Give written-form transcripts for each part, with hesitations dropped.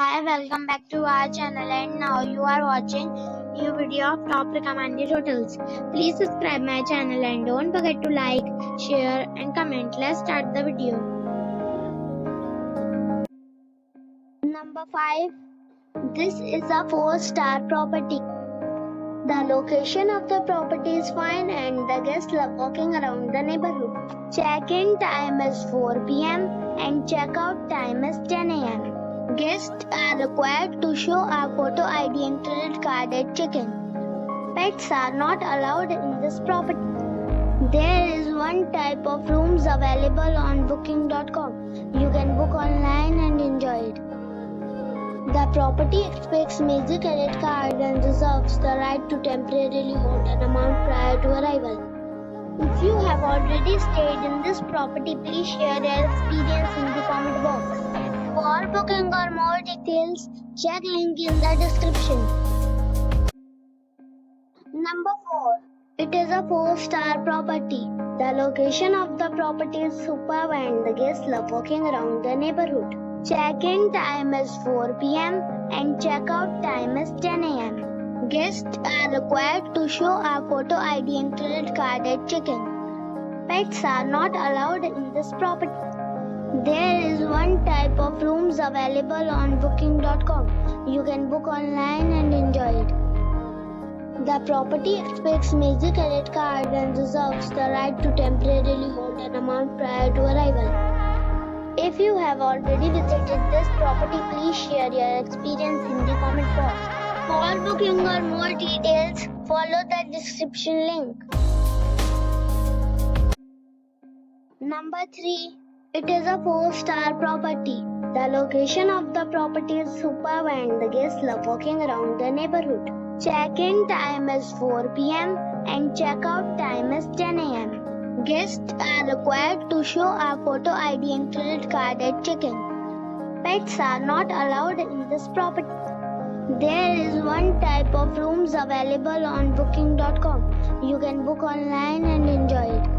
Hi, welcome back to our channel, and now you are watching new video of top recommended hotels. Please subscribe my channel and don't forget to like, share and comment. Let's start the video. Number 5. This is a 4-star property. The location of the property is fine and the guests love walking around the neighborhood. Check-in time is 4 p.m. and check-out time is 10 a.m. Guests are required to show a photo ID and credit card at check-in. Pets are not allowed in this property. There is one type of rooms available on booking.com. You can book online and enjoy it. The property expects major credit card and reserves the right to temporarily hold an amount prior to arrival. If you have already stayed in this property, please share your experience in the comment box. For booking or more details, check link in the description. Number 4. It is a 4-star property. The location of the property is superb and the guests love walking around the neighborhood. Check-in time is 4 p.m. and check-out time is 10 a.m. Guests are required to show a photo ID and credit card at check-in. Pets are not allowed in this property. There is one type of rooms available on booking.com. You can book online and enjoy it. The property expects major credit card and reserves the right to temporarily hold an amount prior to arrival. If you have already visited this property, please share your experience in the comment box. For booking or more details, follow the description link. Number 3. It is a 4-star property. The location of the property is superb and the guests love walking around the neighborhood. Check-in time is 4 p.m. and check-out time is 10 a.m. Guests are required to show a photo ID and credit card at check-in. Pets are not allowed in this property. There is one type of rooms available on booking.com. You can book online and enjoy it.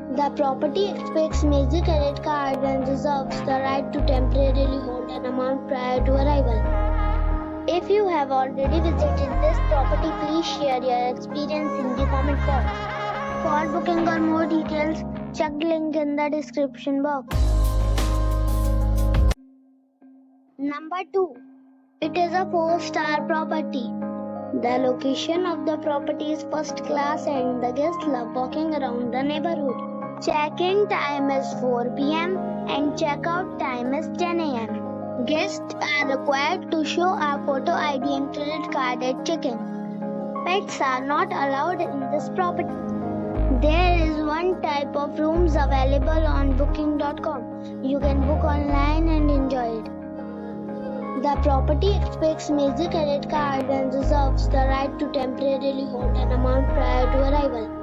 The property expects major credit card and reserves the right to temporarily hold an amount prior to arrival. If you have already visited this property, please share your experience in the comment box. For booking or more details, check link in the description box. Number 2. It is a 4-star property. The location of the property is first class and the guests love walking around the neighborhood. Check-in time is 4 p.m. and check-out time is 10 a.m. Guests are required to show a photo ID and credit card at check-in. Pets are not allowed in this property. There is one type of rooms available on booking.com. You can book online and enjoy it. The property expects major credit card and reserves the right to temporarily hold an amount prior to arrival.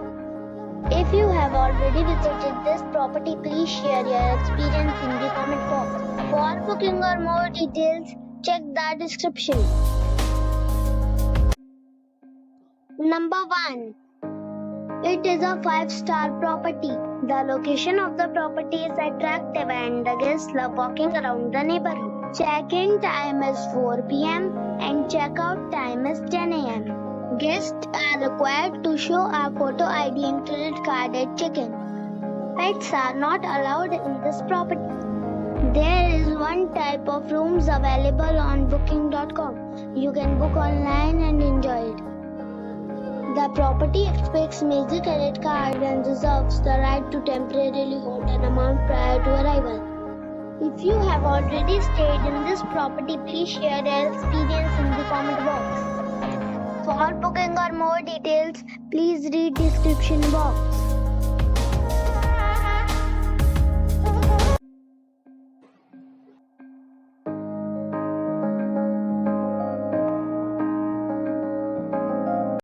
If you have already visited this property, please share your experience in the comment box. For booking or more details, check the description. Number 1. It is a 5-star property. The location of the property is attractive and the guests love walking around the neighborhood. Check-in time is 4 p.m. and check-out time is 10 a.m. Guests are required to show a photo ID and credit card at check-in. Pets are not allowed in this property. There is one type of rooms available on booking.com. You can book online and enjoy it. The property expects major credit card and reserves the right to temporarily hold an amount prior to arrival. If you have already stayed in this property, please share your experience in the comment box. For booking or more details, please read description box.